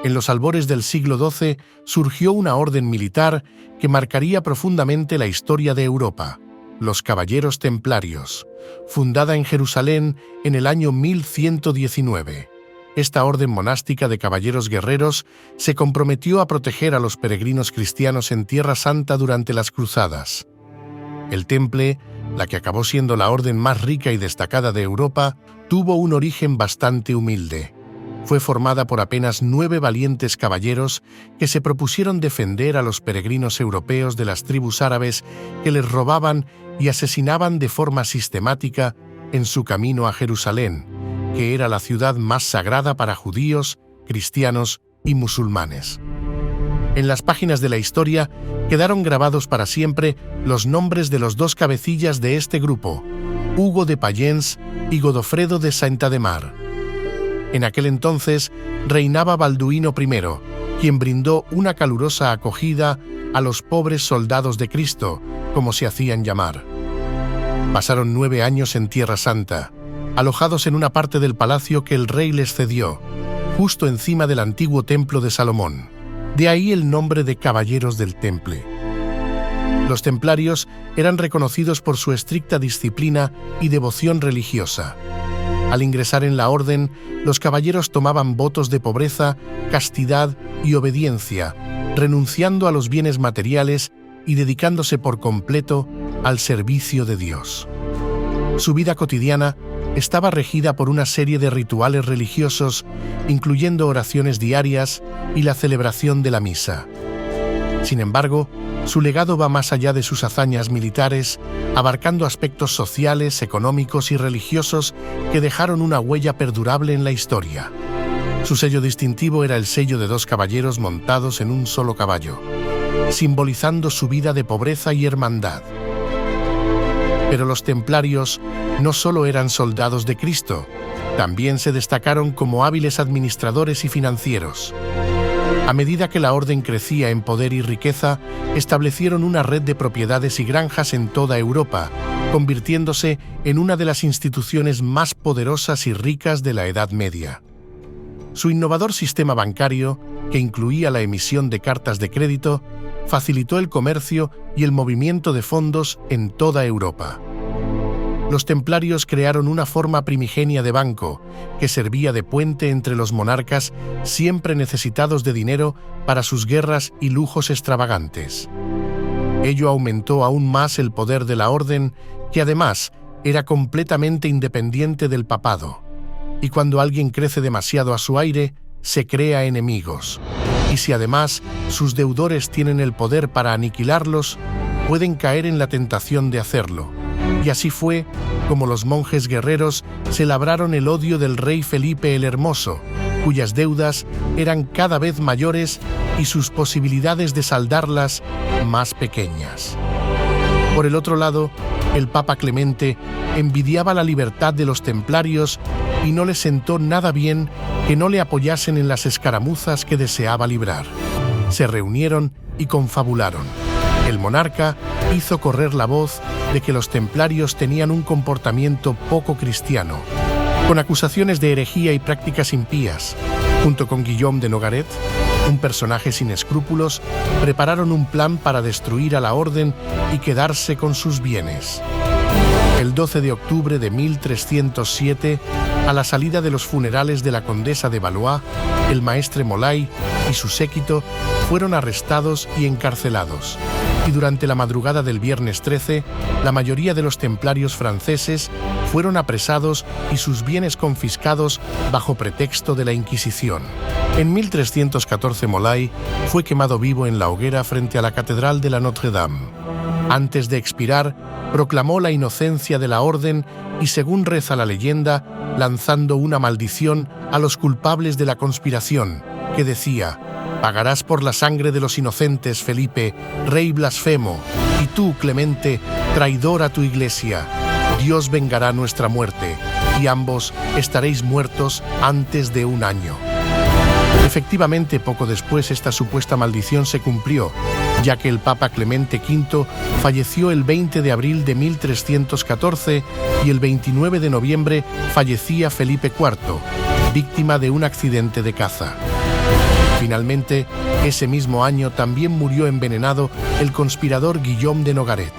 En los albores del siglo XII surgió una orden militar que marcaría profundamente la historia de Europa, los Caballeros Templarios, fundada en Jerusalén en el año 1119. Esta orden monástica de caballeros guerreros se comprometió a proteger a los peregrinos cristianos en Tierra Santa durante las cruzadas. El Temple, la que acabó siendo la orden más rica y destacada de Europa, tuvo un origen bastante humilde. Fue formada por apenas 9 valientes caballeros que se propusieron defender a los peregrinos europeos de las tribus árabes que les robaban y asesinaban de forma sistemática en su camino a Jerusalén, que era la ciudad más sagrada para judíos, cristianos y musulmanes. En las páginas de la historia quedaron grabados para siempre los nombres de los 2 cabecillas de este grupo, Hugo de Payens y Godofredo de Saint-Adhemar. En aquel entonces reinaba Balduino I, quien brindó una calurosa acogida a los pobres soldados de Cristo, como se hacían llamar. Pasaron 9 años en Tierra Santa, alojados en una parte del palacio que el rey les cedió, justo encima del antiguo templo de Salomón. De ahí el nombre de Caballeros del Temple. Los templarios eran reconocidos por su estricta disciplina y devoción religiosa. Al ingresar en la orden, los caballeros tomaban votos de pobreza, castidad y obediencia, renunciando a los bienes materiales y dedicándose por completo al servicio de Dios. Su vida cotidiana estaba regida por una serie de rituales religiosos, incluyendo oraciones diarias y la celebración de la misa. Sin embargo, su legado va más allá de sus hazañas militares, abarcando aspectos sociales, económicos y religiosos que dejaron una huella perdurable en la historia. Su sello distintivo era el sello de 2 caballeros montados en un solo caballo, simbolizando su vida de pobreza y hermandad. Pero los templarios no solo eran soldados de Cristo, también se destacaron como hábiles administradores y financieros. A medida que la orden crecía en poder y riqueza, establecieron una red de propiedades y granjas en toda Europa, convirtiéndose en una de las instituciones más poderosas y ricas de la Edad Media. Su innovador sistema bancario, que incluía la emisión de cartas de crédito, facilitó el comercio y el movimiento de fondos en toda Europa. Los templarios crearon una forma primigenia de banco que servía de puente entre los monarcas siempre necesitados de dinero para sus guerras y lujos extravagantes. Ello aumentó aún más el poder de la orden, que además era completamente independiente del papado. Y cuando alguien crece demasiado a su aire, se crea enemigos. Y si además sus deudores tienen el poder para aniquilarlos, pueden caer en la tentación de hacerlo. Y así fue como los monjes guerreros se labraron el odio del rey Felipe el Hermoso, cuyas deudas eran cada vez mayores y sus posibilidades de saldarlas más pequeñas. Por el otro lado, el Papa Clemente envidiaba la libertad de los templarios y no le sentó nada bien que no le apoyasen en las escaramuzas que deseaba librar. Se reunieron y confabularon. El monarca hizo correr la voz de que los templarios tenían un comportamiento poco cristiano, con acusaciones de herejía y prácticas impías. Junto con Guillaume de Nogaret, un personaje sin escrúpulos, prepararon un plan para destruir a la orden y quedarse con sus bienes. El 12 de octubre de 1307, a la salida de los funerales de la condesa de Valois, el maestre Molay y su séquito fueron arrestados y encarcelados. Y durante la madrugada del viernes 13, la mayoría de los templarios franceses fueron apresados y sus bienes confiscados bajo pretexto de la Inquisición. En 1314 Molay fue quemado vivo en la hoguera frente a la Catedral de la Notre-Dame. Antes de expirar, proclamó la inocencia de la orden y, según reza la leyenda, lanzando una maldición a los culpables de la conspiración, que decía: «Pagarás por la sangre de los inocentes, Felipe, rey blasfemo, y tú, Clemente, traidor a tu iglesia. Dios vengará nuestra muerte, y ambos estaréis muertos antes de un año». Efectivamente, poco después esta supuesta maldición se cumplió, ya que el Papa Clemente V falleció el 20 de abril de 1314 y el 29 de noviembre fallecía Felipe IV, víctima de un accidente de caza. Finalmente, ese mismo año también murió envenenado el conspirador Guillaume de Nogaret.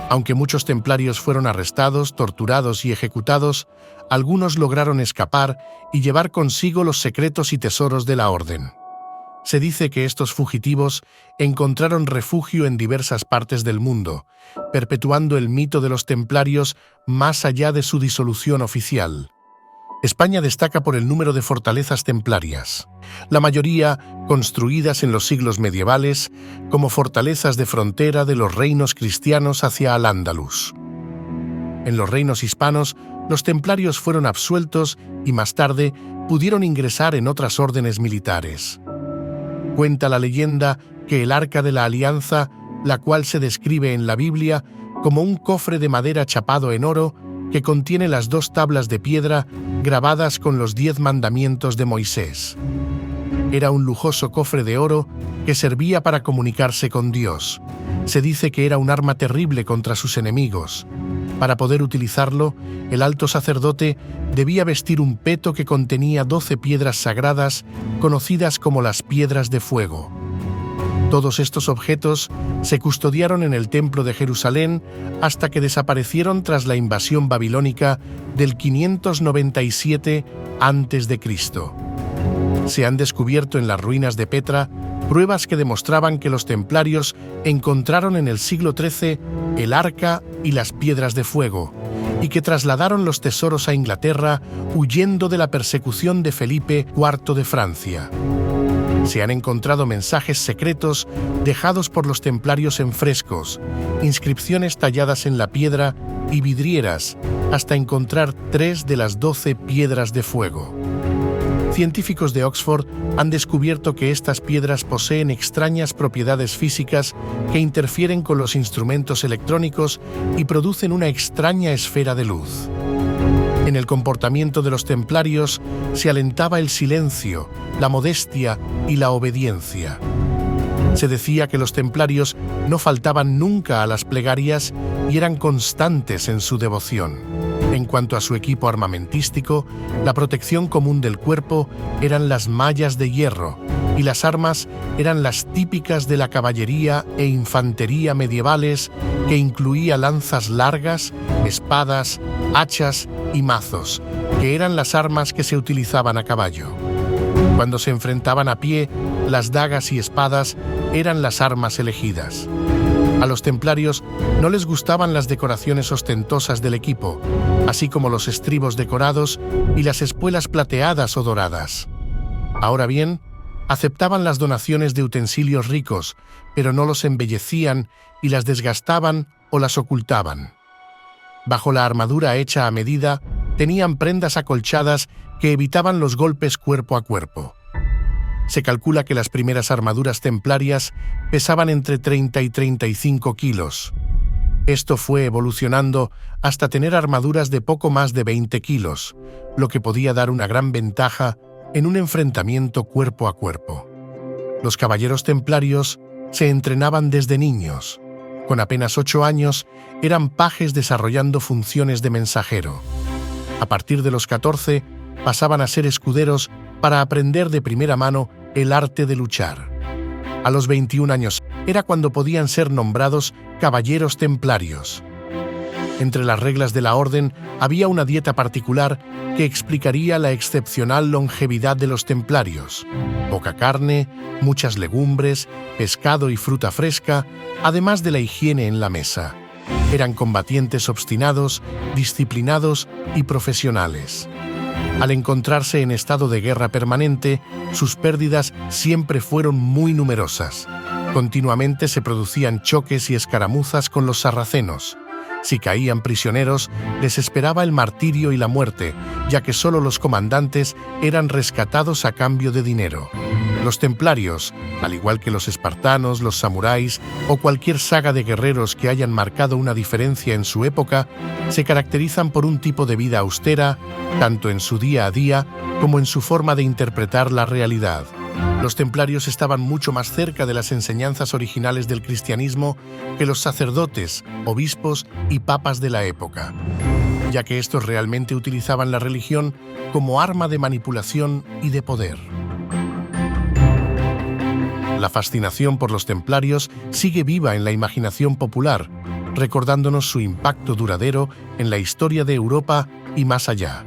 Aunque muchos templarios fueron arrestados, torturados y ejecutados, algunos lograron escapar y llevar consigo los secretos y tesoros de la orden. Se dice que estos fugitivos encontraron refugio en diversas partes del mundo, perpetuando el mito de los templarios más allá de su disolución oficial. España destaca por el número de fortalezas templarias, la mayoría construidas en los siglos medievales como fortalezas de frontera de los reinos cristianos hacia Al-Ándalus. En los reinos hispanos, los templarios fueron absueltos y más tarde pudieron ingresar en otras órdenes militares. Cuenta la leyenda que el Arca de la Alianza, la cual se describe en la Biblia como un cofre de madera chapado en oro que contiene las 2 tablas de piedra grabadas con los 10 mandamientos de Moisés. Era un lujoso cofre de oro que servía para comunicarse con Dios. Se dice que era un arma terrible contra sus enemigos. Para poder utilizarlo, el alto sacerdote debía vestir un peto que contenía 12 piedras sagradas, conocidas como las piedras de fuego. Todos estos objetos se custodiaron en el Templo de Jerusalén hasta que desaparecieron tras la invasión babilónica del 597 a.C. Se han descubierto en las ruinas de Petra pruebas que demostraban que los templarios encontraron en el siglo XIII el arca y las piedras de fuego, y que trasladaron los tesoros a Inglaterra huyendo de la persecución de Felipe IV de Francia. Se han encontrado mensajes secretos dejados por los templarios en frescos, inscripciones talladas en la piedra y vidrieras, hasta encontrar 3 de las 12 piedras de fuego. Científicos de Oxford han descubierto que estas piedras poseen extrañas propiedades físicas que interfieren con los instrumentos electrónicos y producen una extraña esfera de luz. En el comportamiento de los templarios se alentaba el silencio, la modestia y la obediencia. Se decía que los templarios no faltaban nunca a las plegarias y eran constantes en su devoción. En cuanto a su equipo armamentístico, la protección común del cuerpo eran las mallas de hierro y las armas eran las típicas de la caballería e infantería medievales, que incluía lanzas largas, espadas, hachas y mazos, que eran las armas que se utilizaban a caballo. Cuando se enfrentaban a pie, las dagas y espadas eran las armas elegidas. A los templarios no les gustaban las decoraciones ostentosas del equipo, así como los estribos decorados y las espuelas plateadas o doradas. Ahora bien, aceptaban las donaciones de utensilios ricos, pero no los embellecían y las desgastaban o las ocultaban. Bajo la armadura hecha a medida, tenían prendas acolchadas que evitaban los golpes cuerpo a cuerpo. Se calcula que las primeras armaduras templarias pesaban entre 30 y 35 kilos. Esto fue evolucionando hasta tener armaduras de poco más de 20 kilos, lo que podía dar una gran ventaja en un enfrentamiento cuerpo a cuerpo. Los caballeros templarios se entrenaban desde niños. Con apenas 8 años, eran pajes desarrollando funciones de mensajero. A partir de los 14, pasaban a ser escuderos para aprender de primera mano el arte de luchar. A los 21 años era cuando podían ser nombrados caballeros templarios. Entre las reglas de la orden había una dieta particular que explicaría la excepcional longevidad de los templarios. Poca carne, muchas legumbres, pescado y fruta fresca, además de la higiene en la mesa. Eran combatientes obstinados, disciplinados y profesionales. Al encontrarse en estado de guerra permanente, sus pérdidas siempre fueron muy numerosas. Continuamente se producían choques y escaramuzas con los sarracenos. Si caían prisioneros, les esperaba el martirio y la muerte, ya que solo los comandantes eran rescatados a cambio de dinero. Los templarios, al igual que los espartanos, los samuráis o cualquier saga de guerreros que hayan marcado una diferencia en su época, se caracterizan por un tipo de vida austera, tanto en su día a día como en su forma de interpretar la realidad. Los templarios estaban mucho más cerca de las enseñanzas originales del cristianismo que los sacerdotes, obispos y papas de la época, ya que estos realmente utilizaban la religión como arma de manipulación y de poder. La fascinación por los templarios sigue viva en la imaginación popular, recordándonos su impacto duradero en la historia de Europa y más allá.